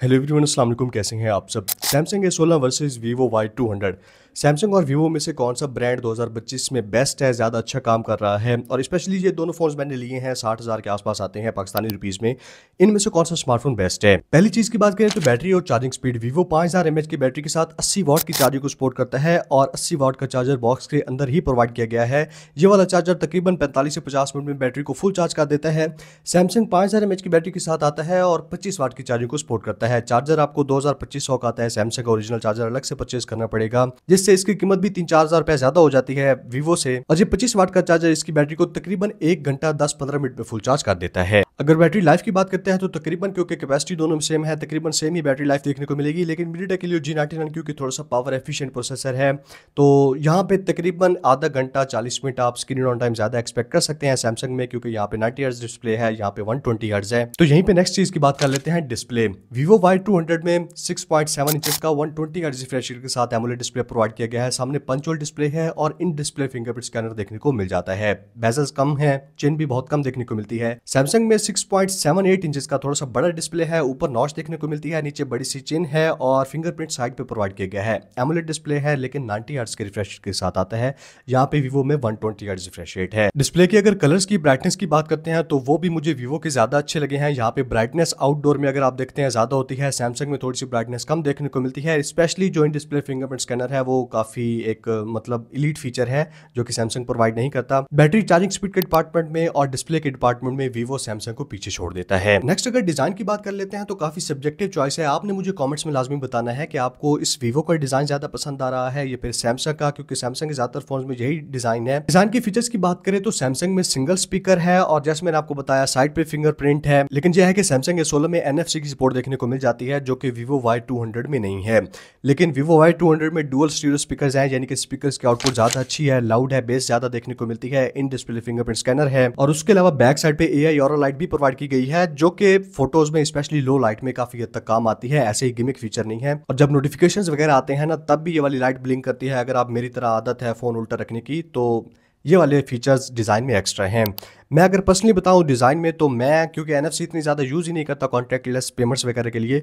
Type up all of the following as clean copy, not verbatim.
Hello everyone, अस्सलाम वालेकुम। कैसे हैं आप सब। Samsung A16 versus Vivo Y200। Samsung और Vivo में से कौन सा ब्रांड 2025 में बेस्ट है, ज़्यादा अच्छा काम कर रहा है? और स्पेशली ये दोनों फोन्स मैंने लिए हैं, 60,000 के आसपास आते हैं पाकिस्तानी रुपीज़ में। इनमें से कौन सा स्मार्टफोन बेस्ट है? पहली चीज़ की बात करें तो बैटरी और चार्जिंग स्पीड। Vivo 5000 mAh की बैटरी के साथ 80 वाट की चार्जिंग को सपोर्ट करता है और 80 वाट का चार्जर बॉक्स के अंदर ही प्रोवाइड किया गया है। ये वाला चार्जर तकरीबन 45 से 50 मिनट में बैटरी को फुल चार्ज कर देता है। सैमसंग 5000 mAh की बैटरी के साथ आता है और 25 वाट की चार्जिंग को सपोर्ट करता है। चार्जर आपको 2250 का आता है। सैमसंग का ओरिजिनल चार्जर अलग से परचेज करना पड़ेगा, जिससे इसकी कीमत भी 3-4 हज़ार रुपए ज्यादा हो जाती है Vivo से। और ये 25 वाट का चार्जर इसकी बैटरी को तकरीबन 1 घंटा 10-15 मिनट में फुल चार्ज कर देता है। अगर बैटरी लाइफ की बात करते हैं तो तकरीबन, क्योंकि कैपेसिटी दोनों में सेम है, तकरीबन सेम ही बैटरी लाइफ देखने को मिलेगी। लेकिन MediaTek Helio G99 क्योंकि थोड़ा सा पावर एफिशिएंट प्रोसेसर है, तो यहाँ पे तकरीबन आधा घंटा 40 मिनट आप स्क्रीन ऑन टाइम ज्यादा एक्सपेक्ट कर सकते हैं सैमसंग में, क्योंकि यहाँ पे 90 हर्ट्ज डिस्प्ले है, यहाँ पे 120 हर्ट्ज है। तो यहीं पे नेक्स्ट चीज की बात कर लेते हैं, डिस्प्ले। Vivo Y200 में 6.7 इंचेस का 120 हर्ट्ज रिफ्रेश रेट के साथ एमोलेड डिस्प्ले प्रोवाइड किया गया है। सामने पंच होल डिस्प्ले है और इन डिस्प्ले फिंगरप्रिंट स्कैनर देखने को मिल जाता है। बेजल्स कम है, चिन भी बहुत कम देखने को मिलती है। सैमसंग में 6.78 इंचेस का थोड़ा सा बड़ा डिस्प्ले है, ऊपर नॉच देखने को मिलती है, नीचे बड़ी सी चिन है और फिंगरप्रिंट साइड पे प्रोवाइड किया गया है। एमोलेड डिस्प्ले है लेकिन 90 हर्ट्ज के रिफ्रेश रेट के साथ आता है। यहाँ पे Vivo में 120 हर्ट्ज रिफ्रेश रेट है। डिस्प्ले की अगर कलर्स की ब्राइटनेस की बात करते हैं तो वो भी मुझे Vivo के ज्यादा अच्छे लगे हैं। यहाँ पे ब्राइटनेस आउटडोर में अगर आप देखते हैं ज्यादा होती है, सैमसंग में थोड़ी सी ब्राइटनेस कम देखने को मिलती है। स्पेशली जो इन डिस्प्ले फिंगरप्रिंट स्कैनर है वो काफी एक मतलब इलीट फीचर है जो कि सैमसंग प्रोवाइड नहीं करता। बैटरी चार्जिंग स्पीड के डिपार्टमेंट में और डिस्प्ले के डिपार्टमेंट में Vivo सैमसंग को पीछे छोड़ देता है। नेक्स्ट अगर डिजाइन की बात कर लेते हैं तो काफी सब्जेक्टिव चॉइस है। आपने मुझे कमेंट्स में लाजमी बताना है कि आपको इस Vivo का डिजाइन ज्यादा पसंद आ रहा है या फिर सैमसंग का, क्योंकि सैमसंग के ज्यादातर फोन में यही डिजाइन है। डिजाइन की फीचर्स की बात करें तो सैमसंग में सिंगल स्पीकर है और जैसे मैंने आपको बताया साइड पे फिंगरप्रिंट है, लेकिन यह है कि सैमसंग A16 में NFC की सपोर्ट देखने को मिल जाती है जो कि Vivo Y200 में नहीं है। लेकिन Vivo Y200 में डुअल स्टीरियो स्पीकर्स हैं, यानी कि स्पीकर्स की आउटपुट ज्यादा अच्छी है, लाउड है, बेस ज्यादा देखने को मिलती है। इन डिस्प्ले फिंगरप्रिंट स्कैनर है और उसके अलावा बैक साइड पे AI ऑरा लाइट भी प्रोवाइड की गई है जो कि फोटोज में स्पेशली लो लाइट में काफी हद तक काम आती है। ऐसे ही गिमिक फीचर नहीं है। और जब नोटिफिकेशंस वगैरह आते हैं ना, तब भी ये वाली लाइट ब्लिंक करती है। अगर आप मेरी तरह आदत है फोन उल्टा रखने की, तो ये वाले फीचर्स डिज़ाइन में एक्स्ट्रा हैं। मैं अगर पर्सनली बताऊं डिज़ाइन में, तो मैं क्योंकि NFC इतनी ज़्यादा यूज़ ही नहीं करता कॉन्टैक्टलेस पेमेंट्स वगैरह के लिए,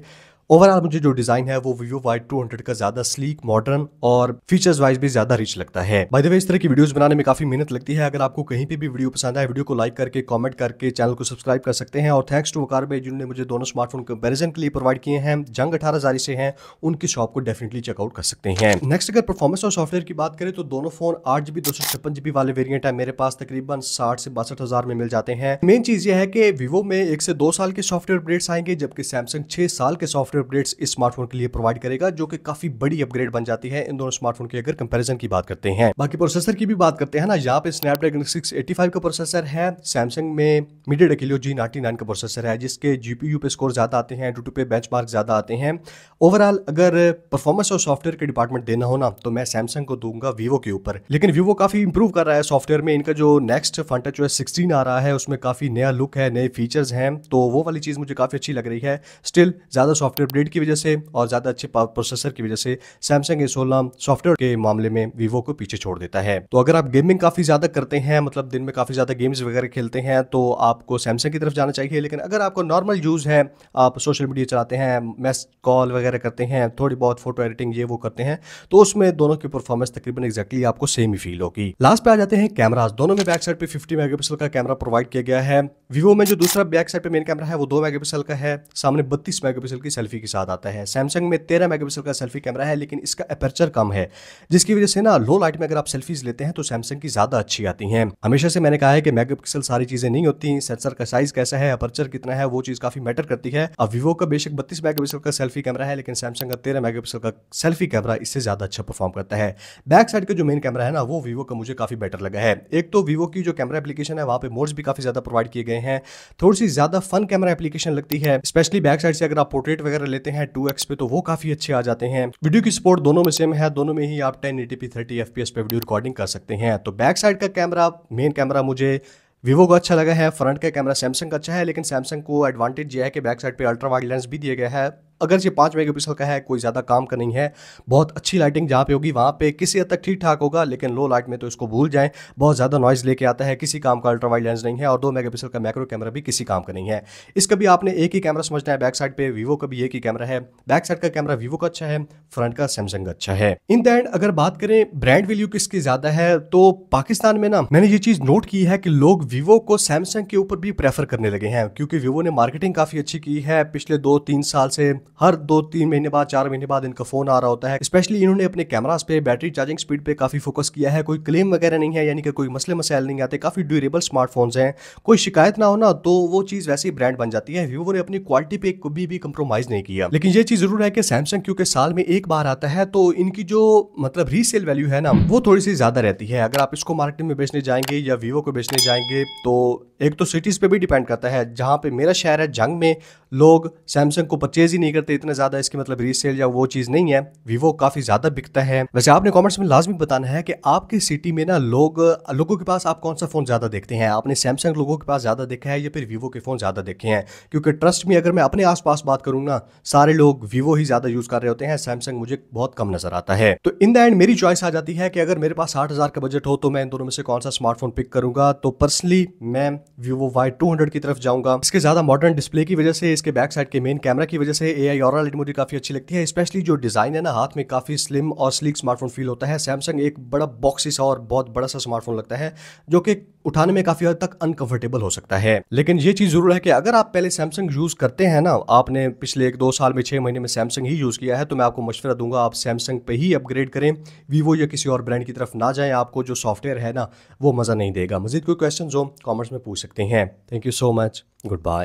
ओवरऑल मुझे जो डिज़ाइन है वो Vivo Y200 का ज़्यादा स्लीक, मॉडर्न और फीचर्स वाइज भी ज़्यादा रिच लगता है। बाय द वे, इस तरह की वीडियोस बनाने में काफ़ी मेहनत लगती है। अगर आपको कहीं पे भी वीडियो पसंद आए, वीडियो को लाइक करके, कमेंट करके चैनल को सब्सक्राइब कर सकते हैं। और थैंक्स टू वकार भाई जिन्होंने मुझे दोनों स्मार्टफोन कंपेरिजन के लिए प्रोवाइड किए हैं। जंग 18 जारी से हैं, उनकी शॉप को डेफिनेटली चेकआउट कर सकते हैं। नेक्स्ट अगर परफॉर्मेंस और सॉफ्टवेयर की बात करें तो दोनों फोन 8GB 256GB वाले वेरियंट है मेरे पास तकरीबन 60 से 62 हज़ार में मिल जाते हैं। मेन चीज ये है कि Vivo में 1 से 2 साल के सॉफ्टवेयर अपडेट्स आएंगे, जबकि सैमसंग 6 साल के सॉफ्टवेयर अपडेट्स इस स्मार्टफोन के लिए प्रोवाइड करेगा, जो कि काफी बड़ी अपग्रेड बन जाती है इन दोनों स्मार्टफोन की अगर कंपैरिजन की बात करते हैं। बाकी प्रोसेसर की भी बात करते हैं ना, यहाँ पे स्नैपड्रैगन 685 का प्रोसेसर है। सैमसंग में MediaTek Helio G99 का प्रोसेसर है, जिसके GPU पे स्कोर ज्यादा आते हैं, AnTuTu पे बेंचमार्क ज्यादा आते हैं। ओवरऑल अगर परफॉर्मेंस और सॉफ्टवेयर के डिपार्टमेंट देना हो ना, तो मैं सैमसंग को दूंगा Vivo के ऊपर। लेकिन Vivo काफी इंप्रूव कर रहा है सॉफ्टवेयर में। इनका जो नेक्स्ट FunTouchOS 16 आ रहा है उसमें काफी नया लुक है, नए फीचर्स हैं, तो वो वाली चीज मुझे काफी अच्छी लग रही है। स्टिल ज्यादा सॉफ्टवेयर अपडेट की वजह से और ज्यादा अच्छे प्रोसेसर की वजह से सैमसंग A16 सॉफ्टवेयर के मामले में Vivo को पीछे छोड़ देता है। तो अगर आप गेमिंग काफी ज्यादा करते हैं, मतलब दिन में काफी ज्यादा गेम्स वगैरह खेलते हैं, तो आपको सैमसंग की तरफ जाना चाहिए। लेकिन अगर आपको नॉर्मल यूज है, आप सोशल मीडिया चलाते हैं, मैस कॉल वगैरह करते हैं, थोड़ी बहुत फोटो एडिटिंग ये वो करते हैं, तो उसमें दोनों की परफॉर्मेंस तकरीबन एग्जैक्टली आपको सेम ही फील होगी। लास्ट पे आ जाते हैं कैमरास। दोनों में बैक साइड पे 50 मेगापिक्सल का कैमरा प्रोवाइड किया गया है। Vivo में जो दूसरा बैक साइड पे मेन कैमरा है वो 2 मेगापिक्सल का है, सामने 32 मेगापिक्सल की सेल्फी के साथ आता है। सैमसंग में 13 मेगापिक्सल का सेल्फी कैमरा है, लेकिन इसका अपर्चर कम है, जिसकी वजह से ना लो लाइट में अगर आप सेल्फीज लेते हैं तो सैमसंग की ज्यादा अच्छी आती हैं। हमेशा से मैंने कहा है कि मेगापिक्सल सारी चीजें नहीं होती, सेंसर का साइज कैसा है, अपर्चर कितना है, वो चीज काफी मैटर करती है। अब Vivo का बेशक 32 मेगापिक्सल का सेल्फी कैमरा है, लेकिन सैमसंग का 13 मेगापिक्सल का सेल्फी कैमरा इससे ज्यादा अच्छा परफॉर्म करता है। बैक साइड का जो मेन कैमरा है ना, वो Vivo का मुझे काफी बेटर लगा है। एक तो Vivo की जो कैमरा एप्लीकेशन है वहां पे मोड्स भी काफी ज्यादा प्रोवाइड किए गए हैं, थोड़ी सी ज्यादा फन कैमरा एप्लीकेशन लगती है। स्पेशली बैक साइड से अगर आप पोर्ट्रेट वगैरह लेते हैं 2x पे, तो वो काफी अच्छे आ जाते हैं। वीडियो की सपोर्ट दोनों में सेम है, दोनों में ही आप 1080p 30 FPS पे वीडियो रिकॉर्डिंग कर सकते हैं। तो बैक साइड का कैमरा, मेन कैमरा मुझे Vivo का अच्छा लगा है। फ्रंट का कैमरा सैमसंग का अच्छा है, लेकिन सैमसंग को एडवांटेज यह है कि बैक साइड पे अल्ट्रा वाइड लेंस भी दिया गया है। अगर ये 5 मेगापिक्सल का है, कोई ज़्यादा काम का नहीं है। बहुत अच्छी लाइटिंग जहाँ पे होगी वहाँ पे किसी हद तक ठीक ठाक होगा, लेकिन लो लाइट में तो इसको भूल जाएं। बहुत ज़्यादा नॉइज़ लेके आता है, किसी काम का अल्ट्रा वाइड लेंस नहीं है, और 2 मेगापिक्सल का मैक्रो कैमरा भी किसी काम का नहीं है। इसका भी आपने एक ही कैमरा समझना है बैक साइड पे। वीवो का भी एक ही कैमरा है। बैक साइड का कैमरा वीवो का अच्छा है, फ्रंट का सैमसंग अच्छा है। इन द एंड अगर बात करें ब्रांड वैल्यू किसकी ज्यादा है, तो पाकिस्तान में ना मैंने ये चीज नोट की है कि लोग वीवो को सैमसंग के ऊपर भी प्रेफर करने लगे हैं, क्योंकि वीवो ने मार्केटिंग काफी अच्छी की है पिछले 2-3 साल से। हर 2-3 महीने बाद, 4 महीने बाद इनका फोन आ रहा होता है। स्पेशली इन्होंने अपने कैमरास पे, बैटरी चार्जिंग स्पीड पे काफी फोकस किया है। कोई क्लेम वगैरह नहीं है, यानी कि कोई मसले मसाइल नहीं आते। काफी ड्यूरेबल स्मार्टफोन्स हैं, कोई शिकायत ना हो ना तो वो चीज वैसे ही ब्रांड बन जाती है। वीवो ने अपनी क्वालिटी पे कभी भी कंप्रोमाइज नहीं किया। लेकिन ये चीज जरूर है कि सैमसंग क्योंकि साल में एक बार आता है, तो इनकी जो मतलब रीसेल वैल्यू है ना, वो थोड़ी सी ज्यादा रहती है। अगर आप इसको मार्केट में बेचने जाएंगे या वीवो को बेचने जाएंगे, तो एक तो सिटीज पे भी डिपेंड करता है। जहां पे मेरा शहर है जंग में, लोग सैमसंग को परचेज ही नहीं करते इतना ज्यादा, इसकी मतलब रीसेल या वो चीज नहीं है। वीवो काफी ज्यादा बिकता है। वैसे आपने कमेंट्स में लाजमी बताना है कि आपकी सिटी में ना लोगों के पास आप कौन सा फोन ज्यादा देखते हैं। आपने सैमसंग लोगों के पास ज्यादा देखा है या फिर वीवो के फोन ज्यादा देखे हैं? क्योंकि ट्रस्ट में अगर मैं अपने आसपास बात करूँ ना, सारे लोग वीवो ही ज्यादा यूज कर रहे होते हैं, सैमसंग मुझे बहुत कम नजर आता है। तो इन द एंड मेरी चॉइस आ जाती है कि अगर मेरे पास 60,000 का बजट हो तो मैं इन दोनों में से कौन सा स्मार्टफोन पिक करूंगा। तो पर्सनली मैं वीवो Y200 की तरफ जाऊंगा। इसके ज्यादा मॉडर्न डिस्प्ले की वजह से, इसके बैक साइड के मेन कैमरा की वजह से AI ऑरा लाइट मुझे काफी अच्छी लगती है। स्पेशली जो डिजाइन है ना, हाथ में काफी स्लिम और स्लीक स्मार्टफोन फील होता है। सैमसंग एक बड़ा बॉक्सी सा और बहुत बड़ा सा स्मार्टफोन लगता है, जो कि उठाने में काफी हद तक अनकंफर्टेबल हो सकता है। लेकिन ये चीज जरूर है कि अगर आप पहले सैमसंग यूज करते हैं ना, आपने पिछले 1-2 साल में 6 महीने में सैमसंग ही यूज किया है, तो मैं आपको मशवरा दूंगा आप सैमसंग पे ही अपग्रेड करें। वीवो या किसी और ब्रांड की तरफ ना जाएं। आपको जो सॉफ्टवेयर है ना, वो मजा नहीं देगा। मजीद कोई क्वेश्चन हो कमेंट्स में पूछ सकते हैं। Thank you so much. Good bye.